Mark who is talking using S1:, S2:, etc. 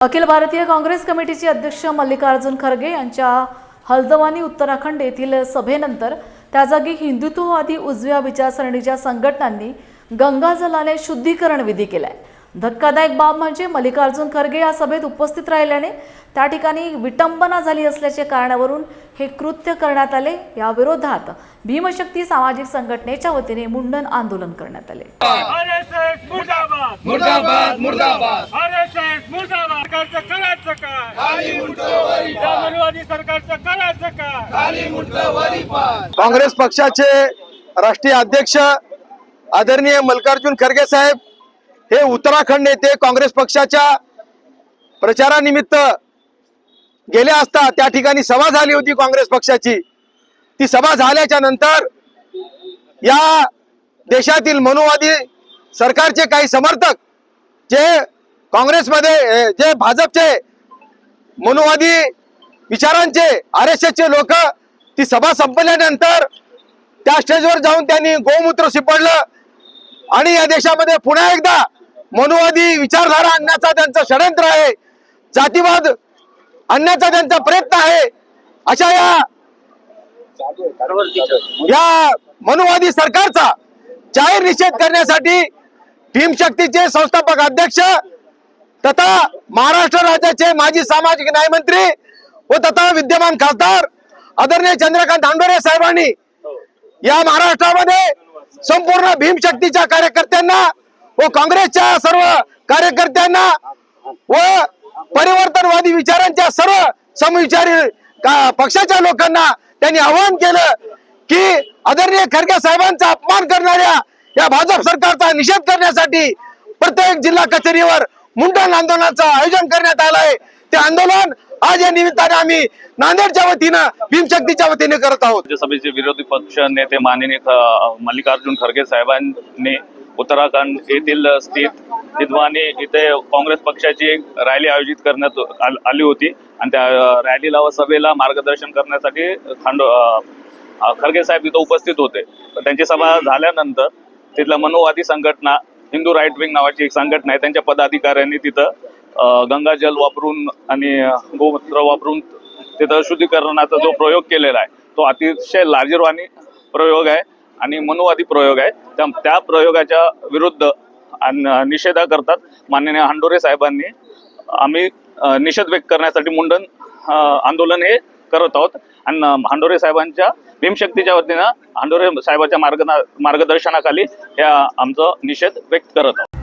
S1: अखिल भारतीय काँग्रेस कमिटीचे अध्यक्ष मल्लिकार्जुन खरगे यांच्या हल्द्वानी उत्तराखंड येथील सभेनंतर त्या जागी हिंदुत्ववादी उजव्या विचारसरणीच्या संघटनांनी गंगाजलाने शुद्धीकरण विधी केलाय। धक्कादायक बाब म्हणजे मल्लिकार्जुन खरगे या सभेत उपस्थित राहिल्याने त्या ठिकाणी विटंबना झाली असल्याच्या कारणावरून हे कृत्य करण्यात आले। या विरोधात भीमशक्ती सामाजिक संघटनेच्या वतीने मुंडन आंदोलन करण्यात आले।
S2: आरएसएस मुर्दाबाद
S3: मुर्दाबाद मुर्दाबाद
S2: आरएसएस मुर्दाबाद सरकारचं करायचं काय
S3: खाली मुंडकं वरी पाय
S2: मनवादी सरकारचं करायचं काय
S3: खाली मुंडकं वरी पाय।
S4: काँग्रेस पक्षाचे राष्ट्रीय अध्यक्ष आदरणीय मल्लिकार्जुन खरगे साहेब हे उत्तराखंड येथे काँग्रेस पक्षाच्या प्रचारानिमित्त गेले असता त्या ठिकाणी सभा झाली होती काँग्रेस पक्षाची। ती सभा झाल्याच्या नंतर या देशातील मनुवादी सरकारचे काही समर्थक जे काँग्रेसमध्ये जे भाजपचे मनुवादी विचारांचे आरएसएसचे लोक ती सभा संपल्यानंतर त्या स्टेजवर जाऊन त्यांनी गोमूत्र शिपडलं आणि या देशामध्ये पुन्हा एकदा मनुवादी विचारधारा आणण्याचा त्यांचं षडयंत्र आहे, जातीवाद आणण्याचा त्यांचा प्रयत्न आहे। अशा या मनुवादी सरकारचा जाहीर निषेध करण्यासाठी भीमशक्तीचे संस्थापक अध्यक्ष तथा महाराष्ट्र राज्याचे माजी सामाजिक न्याय मंत्री व तथा विद्यमान खासदार आदरणीय चंद्रकांत दानवे साहेबांनी या महाराष्ट्रामध्ये संपूर्ण भीमशक्तीच्या कार्यकर्त्यांना व काँग्रेसच्या सर्व कार्यकर्त्यांना व परिवर्तनवादी विचारांच्या सर्व समविचारी पक्षाच्या लोकांना त्यांनी आवाहन केलं की आदरणीय खरगे साहेबांचा अपमान करणाऱ्या या भाजप सरकारचा निषेध करण्यासाठी प्रत्येक जिल्हा कचेरीवर मुंडन आंदोलनाचं आयोजन करण्यात आलंय। ते आंदोलन आज या निमित्ताने आम्ही नांदेडच्या वतीनं भीमशक्तीच्या वतीने करत आहोत।
S5: राज्यसभेचे विरोधी पक्ष नेते माननीय मल्लिकार्जुन खरगे साहेबांनी उत्तराखंड येथील स्थित हिंदवानी इथे काँग्रेस पक्षाची एक रॅली आयोजित करण्यात आली होती आणि त्या रॅलीला व सभेला मार्गदर्शन करण्यासाठी खरगे साहेब तिथे उपस्थित होते। त्यांची सभा झाल्यानंतर तिथल्या मनुवादी संघटना हिंदू राईट विंग नावाची एक संघटना आहे, त्यांच्या पदाधिकाऱ्यांनी तिथं गंगाजल वापरून आणि गोमूत्र वापरून तिथं शुद्धीकरणाचा जो प्रयोग केलेला आहे तो अतिशय लाजिरवाणी प्रयोग आहे आणि मनुवादी प्रयोग आहे। त्या प्रयोगाच्या विरुद्ध निषेध करतात माननीय हांडोरे साहेबांनी आम्ही निषेध व्यक्त करण्यासाठी मुंडन आंदोलन हे करत आहोत आणि हांडोरे साहेबांच्या भीमशक्तीच्या वतीनं हांडोरे साहेबांच्या मार्गदर्शनाखाली या आमचा निषेध व्यक्त करत आहोत।